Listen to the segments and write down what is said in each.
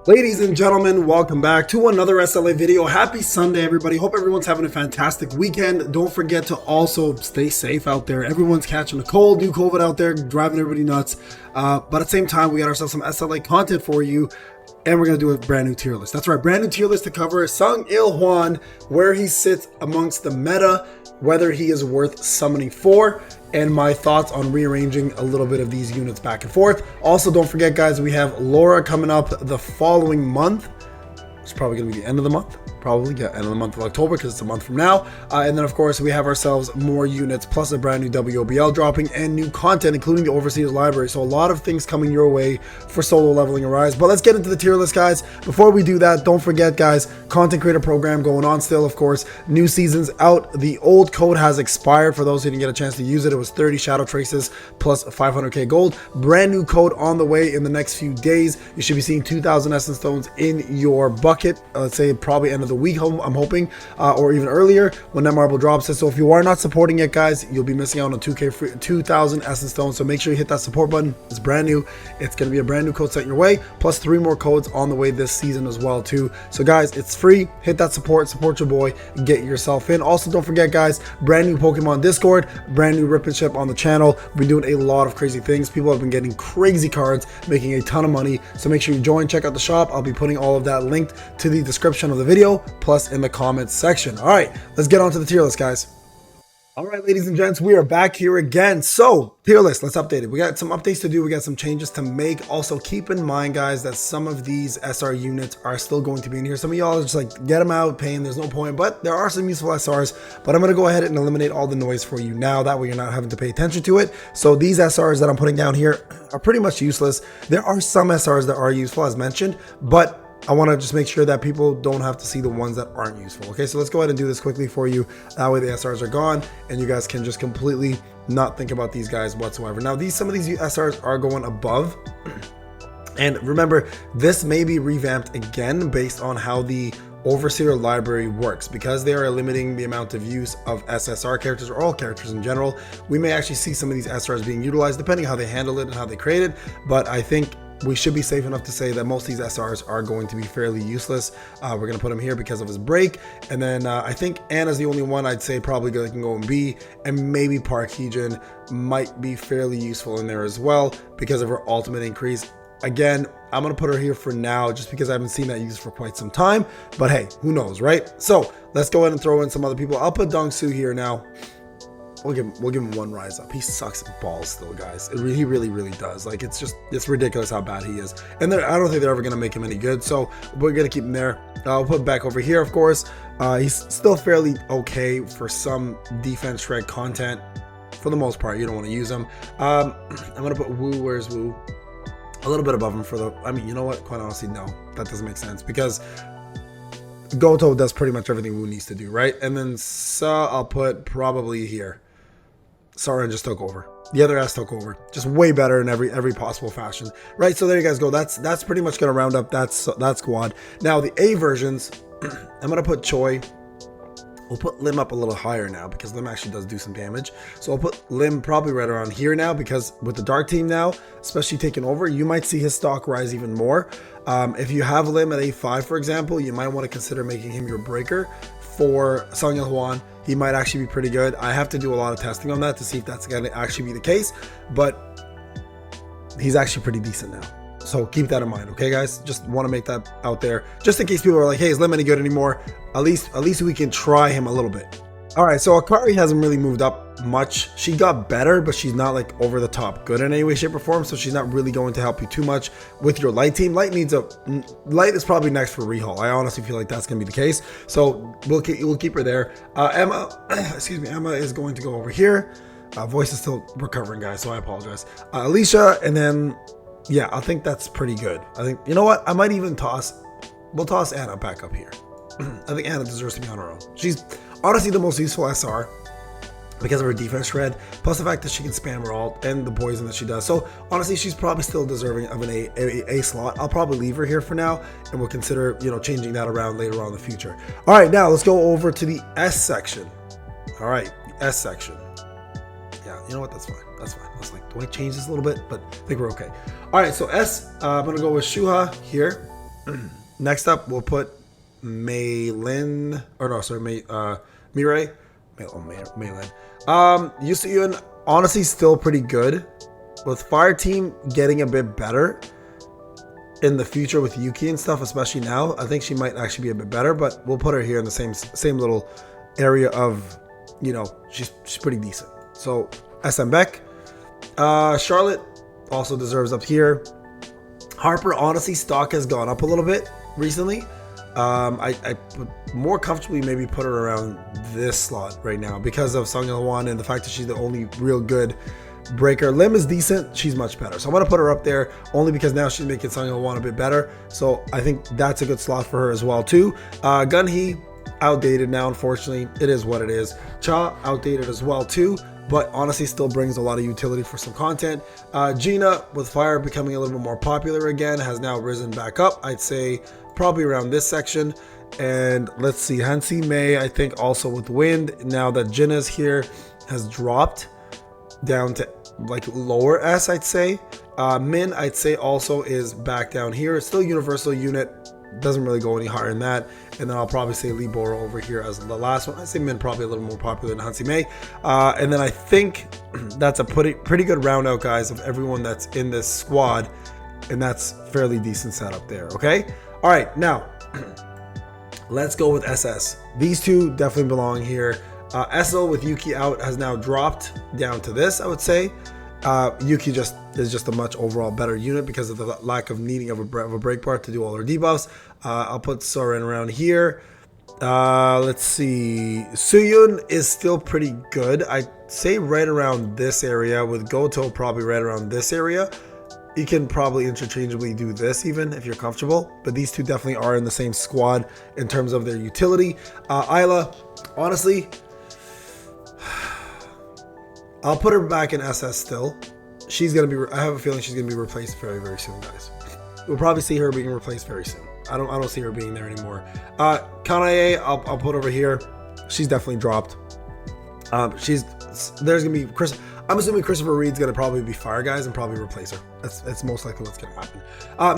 Ladies and gentlemen, welcome back to another SLA video. Happy Sunday, everybody. Hope everyone's having a fantastic weekend. Don't forget to also stay safe out there. Everyone's catching a cold, new COVID out there, driving everybody nuts. But at the same time, we got ourselves some SLA content for you. And we're going to do a brand new tier list. That's right, brand new tier list to cover Sung-Il Hwan, where he sits amongst the meta, whether he is worth summoning for, and my thoughts on rearranging a little bit of these units back and forth. Also, don't forget, guys, we have Laura coming up the following month. It's probably going to be the end of the month. Probably, yeah, end of the month of October, because it's a month from now. And then, of course, we have ourselves more units, plus a brand new WOBL dropping, and new content, including the Overseer's Library. So a lot of things coming your way for solo leveling Arise. But let's get into the tier list, guys. Before we do that, don't forget, guys, content creator program going on still, of course. New season's out. The old code has expired. For those who didn't get a chance to use it, it was 30 Shadow Traces plus 500k gold. Brand new code on the way in the next few days. You should be seeing 2,000 Essence Stones in your bucket. Let's say probably end of the week, I'm hoping, or even earlier when that marble drops. So if you are not supporting it, guys, you'll be missing out on 2,000 Essence Stones. So make sure you hit that support button. It's brand new. It's going to be a brand new code set your way, plus 3 more codes on the way this season as well too. So guys, it's free. Hit that support your boy, get yourself in. Also, don't forget, guys, brand new Pokemon Discord, brand new Rip and Ship on the channel. We've been doing a lot of crazy things. People have been getting crazy cards, making a ton of money. So make sure you join, check out the shop. I'll be putting all of that linked to the description of the video, plus in the comments section. All right, let's get on to the tier list, guys. All right, ladies and gents, we are back here again. So tier list, let's update it. We got some updates to do. We got some changes to make. Also, keep in mind, guys, that some of these SR units are still going to be in here. Some of y'all are just like, get them out, paying, there's no point, but there are some useful SRs. But I'm going to go ahead and eliminate all the noise for you now. That way you're not having to pay attention to it. So these SRs that I'm putting down here are pretty much useless. There are some SRs that are useful, as mentioned, but I want to just make sure that people don't have to see the ones that aren't useful. Okay, so let's go ahead and do this quickly for you. That way the SRs are gone and you guys can just completely not think about these guys whatsoever. Now, some of these SRs are going above. And remember, this may be revamped again based on how the Overseer library works. Because they are limiting the amount of use of SSR characters, or all characters in general, we may actually see some of these SRs being utilized depending on how they handle it and how they create it. But I think we should be safe enough to say that most of these SRs are going to be fairly useless. We're going to put him here because of his break. And then I think Anna's the only one I'd say probably can go in B, and maybe Parkheejin might be fairly useful in there as well because of her ultimate increase. Again, I'm going to put her here for now just because I haven't seen that used for quite some time. But hey, who knows, right? So let's go ahead and throw in some other people. I'll put Dongsu here now. We'll give him one rise up. He sucks balls still, guys. He really does. Like, it's ridiculous how bad he is. And I don't think they're ever going to make him any good. So we're going to keep him there. I'll put him back over here, of course. He's still fairly okay for some defense shred content. For the most part, you don't want to use him. I'm going to put Wu. Where's Wu? A little bit above him for the... I mean, you know what? Quite honestly, no. That doesn't make sense because Goto does pretty much everything Wu needs to do, right? And then I'll put probably here. Sarin just took over. The other ass took over. Just way better in every possible fashion, right? So there you guys go. That's pretty much gonna round up that squad. Now the A versions, I'm gonna put Choi. We'll put Lim up a little higher now because Lim actually does do some damage. So I'll put Lim probably right around here now because with the Dark Team now, especially taking over, you might see his stock rise even more. If you have Lim at A5, for example, you might want to consider making him your breaker for Sung-Il Hwan. He might actually be pretty good. I have to do a lot of testing on that to see if that's going to actually be the case, but he's actually pretty decent now. So keep that in mind, okay, guys? Just want to make that out there, just in case people are like, "Hey, is Lim any good anymore?" At least we can try him a little bit. All right, so Akari hasn't really moved up much. She got better, but she's not like over the top good in any way, shape, or form. So she's not really going to help you too much with your light team. Light is probably next for rehaul. I honestly feel like that's gonna be the case. So we'll keep her there. Emma, excuse me, Emma is going to go over here. Voice is still recovering, guys, so I apologize. Alicia, and then yeah, I think that's pretty good. I think, you know what? I might even we'll toss Anna back up here. I think Anna deserves to be on her own. She's honestly the most useful SR because of her defense shred, plus the fact that she can spam her ult and the poison that she does. So honestly, she's probably still deserving of an A slot. I'll probably leave her here for now, and we'll consider, changing that around later on in the future. All right, now let's go over to the S section. All right, the S section. Yeah, you know what? That's fine. That's fine. I was like, do I change this a little bit? But I think we're okay. All right, so S, I'm gonna go with Shuha here. Next up, we'll put Maylin, or no, sorry, Mirai. Maylin. Yusuyun, honestly, still pretty good. With Fire Team getting a bit better in the future with Yuki and stuff, especially now, I think she might actually be a bit better. But we'll put her here in the same little area of, you know, she's pretty decent. So SM Beck, Charlotte also deserves up here. Harper, honestly, stock has gone up a little bit recently. I would more comfortably maybe put her around this slot right now because of Hwan and the fact that she's the only real good breaker. Lim is decent, she's much better. So I'm going to put her up there only because now she's making Hwan a bit better. So I think that's a good slot for her as well too. Gunhee, outdated now, unfortunately. It is what it is. Cha, outdated as well too, but honestly still brings a lot of utility for some content. Gina, with Fire becoming a little bit more popular again, has now risen back up. I'd say probably around this section. And let's see, Hansi Mei, I think also with Wind, now that Gina's here, has dropped down to like lower S, I'd say. Min, I'd say also is back down here. It's still universal unit, doesn't really go any higher than that. And then I'll probably say Lee Boro over here as the last one. I say Min probably a little more popular than Hansi Mei. And then I think that's a pretty good round out, guys, of everyone that's in this squad. And that's fairly decent setup there, okay? All right, now let's go with SS. These two definitely belong here. SO with Yuki out has now dropped down to this, I would say. Yuki is just a much overall better unit because of the lack of needing of a break part to do all her debuffs. I'll put Soren around here. Let's see. Suyun is still pretty good. I'd say right around this area, with Goto probably right around this area. You can probably interchangeably do this even if you're comfortable, but these two definitely are in the same squad in terms of their utility. Isla, honestly, I'll put her back in SS still. She's going to be, I have a feeling she's going to be replaced very, very soon, guys. We'll probably see her being replaced very soon. I don't see her being there anymore. Kanae, I'll put over here. She's definitely dropped. There's going to be I'm assuming Christopher Reed's going to probably be Fire, guys, and probably replace her. That's most likely what's going to happen.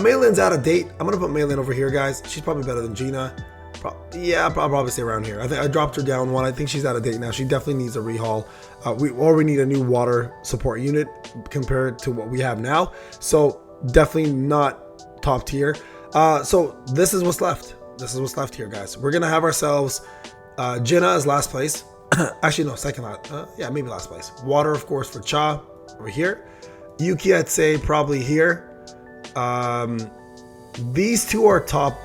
Maylin's out of date. I'm going to put Maylin over here, guys. She's probably better than Gina. I'll probably say around here. I think I dropped her down one. I think she's out of date now. She definitely needs a rehaul. We need a new water support unit compared to what we have now. So definitely not top tier. So this is what's left. This is what's left here, guys. We're going to have ourselves Jinna as last place. Actually, no, second last. Yeah, maybe last place. Water, of course, for Cha over here. Yuki, I'd say probably here. These two are top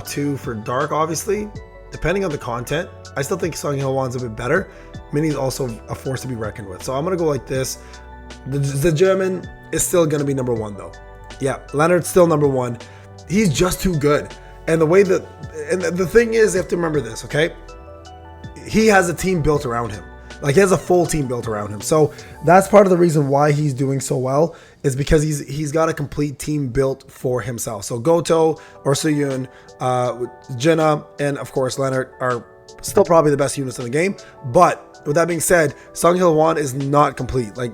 two for Dark, obviously, depending on the content. I still think Hwan's a bit better. Minnie's also a force to be reckoned with. So I'm going to go like this. The German is still going to be number one, though. Yeah, Leonard's still number one. He's just too good. And the thing is, you have to remember this, okay? He has a team built around him. Like, he has a full team built around him. So that's part of the reason why he's doing so well, is because he's got a complete team built for himself. So Goto or Suyun, Jinna, and of course Leonard are still probably the best units in the game. But with that being said, Hwan is not complete. Like,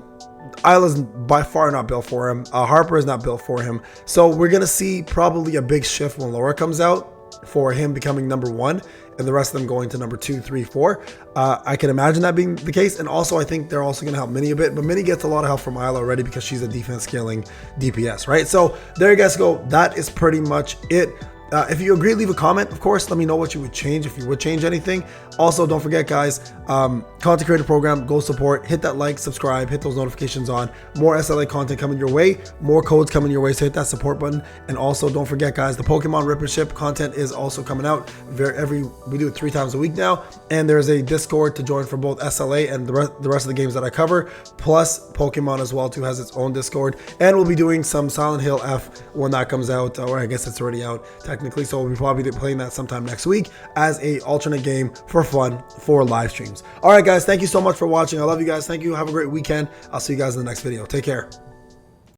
Isla's by far not built for him. Harper is not built for him. So we're going to see probably a big shift when Laura comes out for him becoming number one and the rest of them going to number 2, 3, 4. I can imagine that being the case. And also, I think they're also going to help Minnie a bit. But Minnie gets a lot of help from Isla already because she's a defense scaling DPS, right? So there you guys go. That is pretty much it. If you agree, leave a comment. Of course, let me know what you would change if you would change anything. Also, don't forget, guys, content creator program, go support, hit that like, subscribe, hit those notifications on. More SLA content coming your way, more codes coming your way, so hit that support button. And also, don't forget, guys, the Pokemon Rip and Ship content is also coming out. We do it 3 times a week now, and there's a Discord to join for both SLA and the rest of the games that I cover, plus Pokemon as well too has its own Discord. And we'll be doing some Silent Hill F when that comes out, or I guess it's already out technically. So we'll be probably playing that sometime next week as a alternate game for fun for live streams. All right, guys, thank you so much for watching. I love you guys. Thank you. Have a great weekend. I'll see you guys in the next video. Take care.